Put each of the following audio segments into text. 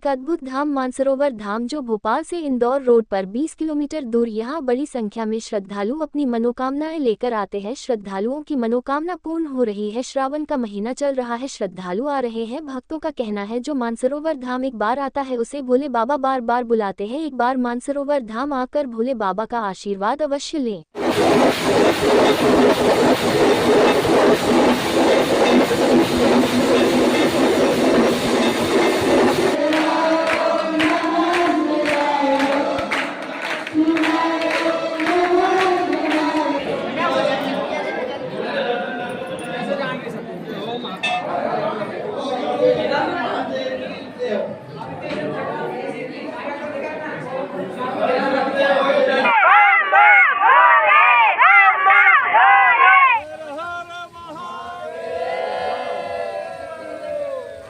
अद्भुत धाम मानसरोवर धाम जो भोपाल से इंदौर रोड पर 20 किलोमीटर दूर। यहाँ बड़ी संख्या में श्रद्धालु अपनी मनोकामनाएं लेकर आते हैं। श्रद्धालुओं की मनोकामना पूर्ण हो रही है। श्रावण का महीना चल रहा है, श्रद्धालु आ रहे हैं। भक्तों का कहना है जो मानसरोवर धाम एक बार आता है उसे भोले बाबा बार बार बुलाते हैं। एक बार मानसरोवर धाम आकर भोले बाबा का आशीर्वाद अवश्य लें।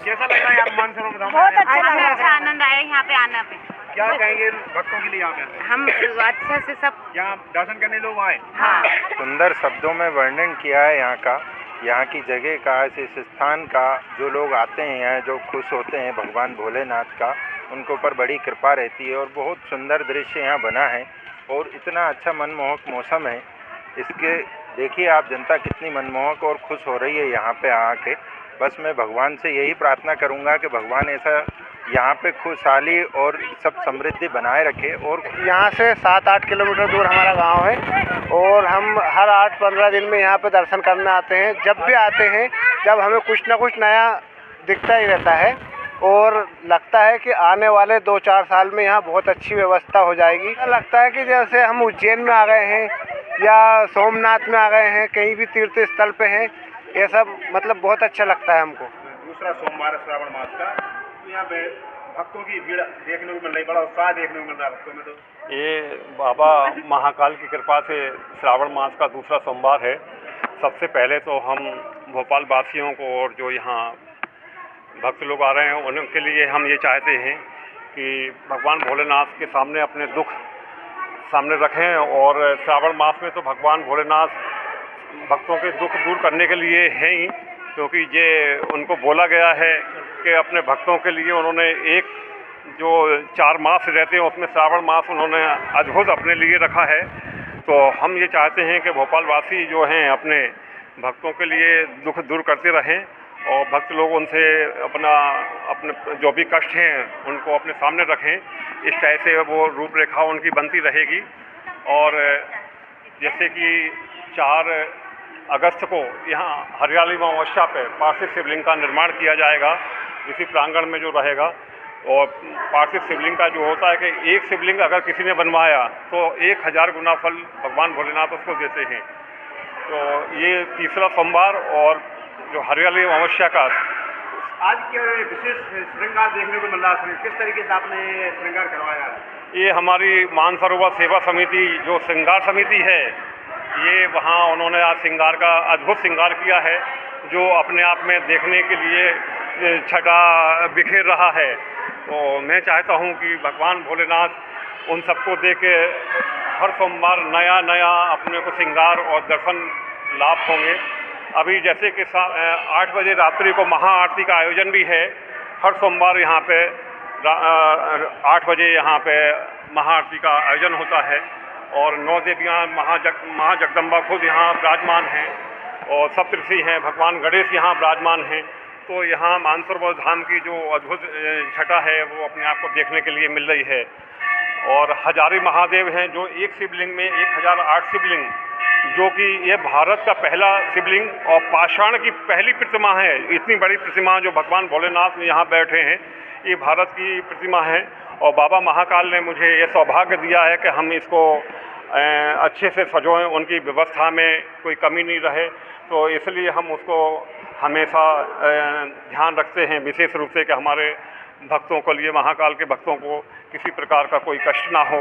कैसा लगा यार मानसरोवर धाम? बहुत अच्छा आनंद आया यहाँ पे आने पे। क्या कहेंगे भक्तों के लिए यहाँ पे? हम अच्छे से सब यहाँ दर्शन करने लोग आए। हाँ सुंदर शब्दों में वर्णन किया है यहाँ का, यहाँ की जगह का, इस स्थान का। जो लोग आते हैं यहाँ, जो खुश होते हैं भगवान भोलेनाथ का, उनके ऊपर बड़ी कृपा रहती है। और बहुत सुंदर दृश्य यहाँ बना है और इतना अच्छा मनमोहक मौसम है। इसके देखिए आप, जनता कितनी मनमोहक और खुश हो रही है यहाँ पे आके। बस मैं भगवान से यही प्रार्थना करूँगा कि भगवान ऐसा यहाँ पे खुशहाली और सब समृद्धि बनाए रखे। और यहाँ से 7-8 किलोमीटर दूर हमारा गांव है और हम हर 8-15 दिन में यहाँ पे दर्शन करने आते हैं। जब भी आते हैं, जब हमें कुछ ना कुछ नया दिखता ही रहता है और लगता है कि आने वाले 2-4 साल में यहाँ बहुत अच्छी व्यवस्था हो जाएगी। लगता है कि जैसे हम उज्जैन में आ गए हैं या सोमनाथ में आ गए हैं, कहीं भी तीर्थ स्थल पे हैं। ये सब मतलब बहुत अच्छा लगता है हमको। दूसरा सोमवार है श्रावण मास का, तो यहाँ पे भक्तों की भीड़ देखने को मिल रही, बड़ा उत्साह देखने को मिल रहा है भक्तों में। तो ये बाबा महाकाल की कृपा से श्रावण मास का दूसरा सोमवार है। सबसे पहले तो हम भोपाल वासियों को और जो यहाँ भक्त लोग आ रहे हैं उनके लिए हम ये चाहते हैं कि भगवान भोलेनाथ के सामने अपने दुख सामने रखें। और श्रावण मास में तो भगवान भोलेनाथ भक्तों के दुख दूर करने के लिए हैं ही, क्योंकि ये उनको बोला गया है कि अपने भक्तों के लिए उन्होंने एक जो 4 मास रहते हैं उसमें श्रावण मास उन्होंने अद्भुत अपने लिए रखा है। तो हम ये चाहते हैं कि भोपाल वासी जो हैं अपने भक्तों के लिए दुख दूर करते रहें और भक्त लोग उनसे अपने जो भी कष्ट हैं उनको अपने सामने रखें। इस तरह से वो रूपरेखा उनकी बनती रहेगी। और जैसे कि 4 अगस्त को यहाँ हरियाली अमावस्या पे पार्थिव शिवलिंग का निर्माण किया जाएगा इसी प्रांगण में जो रहेगा। और पार्थिव शिवलिंग का जो होता है कि एक शिवलिंग अगर किसी ने बनवाया तो 1000 गुना फल भगवान भोलेनाथ उसको देते हैं। तो ये तीसरा सोमवार और जो हरियाली अमावस्या का आज के विशेष श्रृंगार देखने को मिल रहा है। किस तरीके से आपने श्रृंगार करवाया? ये हमारी मानसरोवर सेवा समिति जो श्रृंगार समिति है, ये वहाँ उन्होंने आज श्रृंगार का अद्भुत श्रृंगार किया है जो अपने आप में देखने के लिए छटा बिखेर रहा है। तो मैं चाहता हूँ कि भगवान भोलेनाथ उन सबको दे के हर सोमवार नया नया अपने को श्रृंगार और दर्शन लाभ होंगे। अभी जैसे कि 8 बजे रात्रि को महाआरती का आयोजन भी है। हर सोमवार यहाँ पे 8 बजे यहाँ पे महाआरती का आयोजन होता है और 9 देवियाँ महाजगदम्बा खुद यहाँ विराजमान हैं और सप्तऋषि हैं, भगवान गणेश यहाँ विराजमान हैं। तो यहाँ मानसरोवर धाम की जो अद्भुत छटा है वो अपने आप को देखने के लिए मिल रही है। और हजारी महादेव हैं जो एक शिवलिंग में 1008 शिवलिंग, जो कि ये भारत का पहला शिवलिंग और पाषाण की पहली प्रतिमा है। इतनी बड़ी प्रतिमा जो भगवान भोलेनाथ यहाँ बैठे हैं, ये भारत की प्रतिमा है। और बाबा महाकाल ने मुझे ये सौभाग्य दिया है कि हम इसको अच्छे से सजोएं, उनकी व्यवस्था में कोई कमी नहीं रहे। तो इसलिए हम उसको हमेशा ध्यान रखते हैं विशेष रूप से कि हमारे भक्तों के लिए, महाकाल के भक्तों को किसी प्रकार का कोई कष्ट ना हो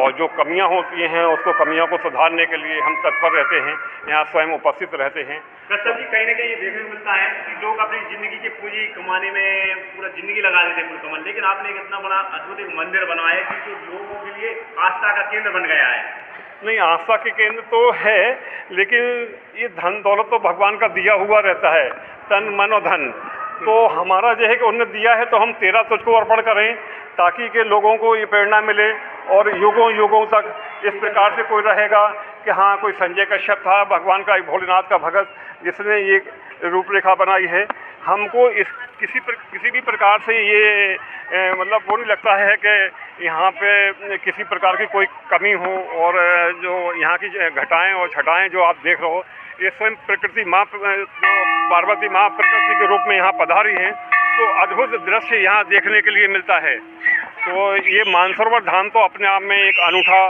और जो कमियां होती हैं उसको कमियों को सुधारने के लिए हम तत्पर रहते हैं, यहाँ स्वयं उपस्थित रहते हैं। कश्यप जी, कहीं ना कहीं ये देखने को मिलता है कि लोग अपनी ज़िंदगी की पूंजी कमाने में पूरा ज़िंदगी लगा देते हैं पूरी कमाने, लेकिन आपने एक इतना बड़ा अद्भुत एक मंदिर बनवाया है जो लोगों के लिए आस्था का केंद्र बन गया है। नहीं, आस्था के केंद्र तो है, लेकिन ये धन दौलत तो भगवान का दिया हुआ रहता है, तन मन और धन। तो हमारा जो है कि उन्होंने दिया है तो हम 13 तुझको अर्पण करें, ताकि के लोगों को ये प्रेरणा मिले और युगों युगों तक इस प्रकार से कोई रहेगा कि हाँ, कोई संजय कश्यप था, भगवान का भोलेनाथ का भगत, जिसने ये रूपरेखा बनाई है। हमको इस किसी भी प्रकार से ये मतलब वो नहीं लगता है कि यहाँ पे किसी प्रकार की कोई कमी हो, और जो यहाँ की घटाएं और छटाएं जो आप देख रहे हो, ये स्वयं प्रकृति माँ, पार्वती माँ प्रकृति के रूप में यहाँ पधारी हैं, तो अद्भुत दृश्य यहाँ देखने के लिए मिलता है। तो ये मानसरोवर धाम तो अपने आप में एक अनूठा,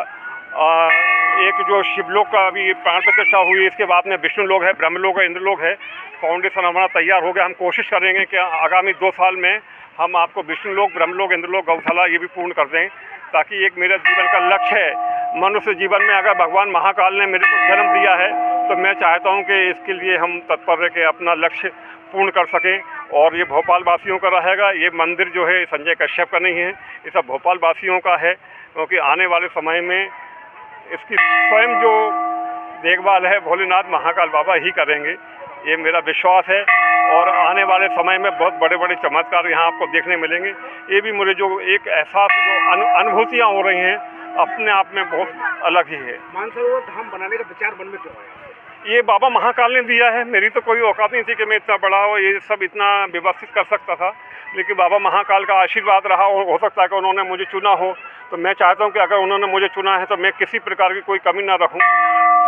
एक जो शिवलोक का अभी प्राण प्रतिष्ठा हुई, इसके बाद में विष्णु लोक है, ब्रह्मलोक है, इंद्रलोक है। फाउंडेशन हमारा तैयार हो गया। हम कोशिश करेंगे कि आगामी 2 साल में हम आपको विष्णु लोक, ब्रह्मलोक, इंद्रलोक, गौशाला ये भी पूर्ण कर दें, ताकि एक मेरा जीवन का लक्ष्य है। मनुष्य जीवन में अगर भगवान महाकाल ने मेरे को जन्म दिया है तो मैं चाहता हूँ कि इसके लिए हम तत्पर रह के अपना लक्ष्य पूर्ण कर सकें। और ये भोपाल वासियों का रहेगा। ये मंदिर जो है संजय कश्यप का नहीं है, ये सब भोपाल वासियों का है, क्योंकि आने वाले समय में इसकी स्वयं जो देखभाल है भोलेनाथ महाकाल बाबा ही करेंगे, ये मेरा विश्वास है। और आने वाले समय में बहुत बड़े बड़े चमत्कार यहाँ आपको देखने मिलेंगे। ये भी मुझे जो एक एहसास, जो अनुभूतियाँ हो रही हैं, अपने आप में बहुत अलग ही है। मानसरोवर धाम बनाने का विचार मन में क्यों आया? ये बाबा महाकाल ने दिया है। मेरी तो कोई औकात नहीं थी कि मैं इतना बड़ा हो, ये सब इतना व्यवस्थित कर सकता था, लेकिन बाबा महाकाल का आशीर्वाद रहा। और हो सकता है कि उन्होंने मुझे चुना हो, तो मैं चाहता हूँ कि अगर उन्होंने मुझे चुना है तो मैं किसी प्रकार की कोई कमी ना रखूँ।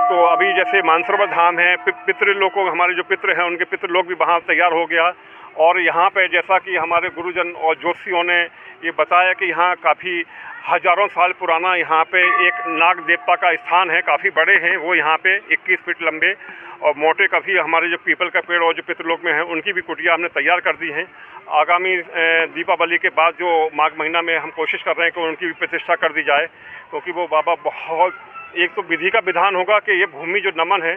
तो अभी जैसे मानसरोवर धाम है, पितृलोकों, हमारे जो पितृ हैं उनके पितृलोक भी वहाँ तैयार हो गया। और यहाँ पे जैसा कि हमारे गुरुजन और ज्योतिषियों ने ये बताया कि यहाँ काफ़ी हजारों साल पुराना यहाँ पे एक नाग देवता का स्थान है, काफ़ी बड़े हैं वो, यहाँ पे 21 फीट लंबे और मोटे काफ़ी। हमारे जो पीपल का पेड़ और जो पितृलोक में है उनकी भी कुटिया हमने तैयार कर दी हैं। आगामी दीपावली के बाद जो माघ महीना में हम कोशिश कर रहे हैं कि उनकी भी प्रतिष्ठा कर दी जाए, क्योंकि वो बाबा बहुत, एक तो विधि का विधान होगा कि ये भूमि जो नमन है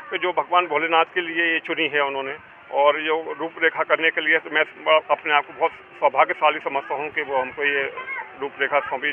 कि जो भगवान भोलेनाथ के लिए ये चुनी है उन्होंने, और जो रूपरेखा करने के लिए, तो मैं अपने आप को बहुत सौभाग्यशाली समझता हूँ कि वो हमको ये रूपरेखा सौंपी।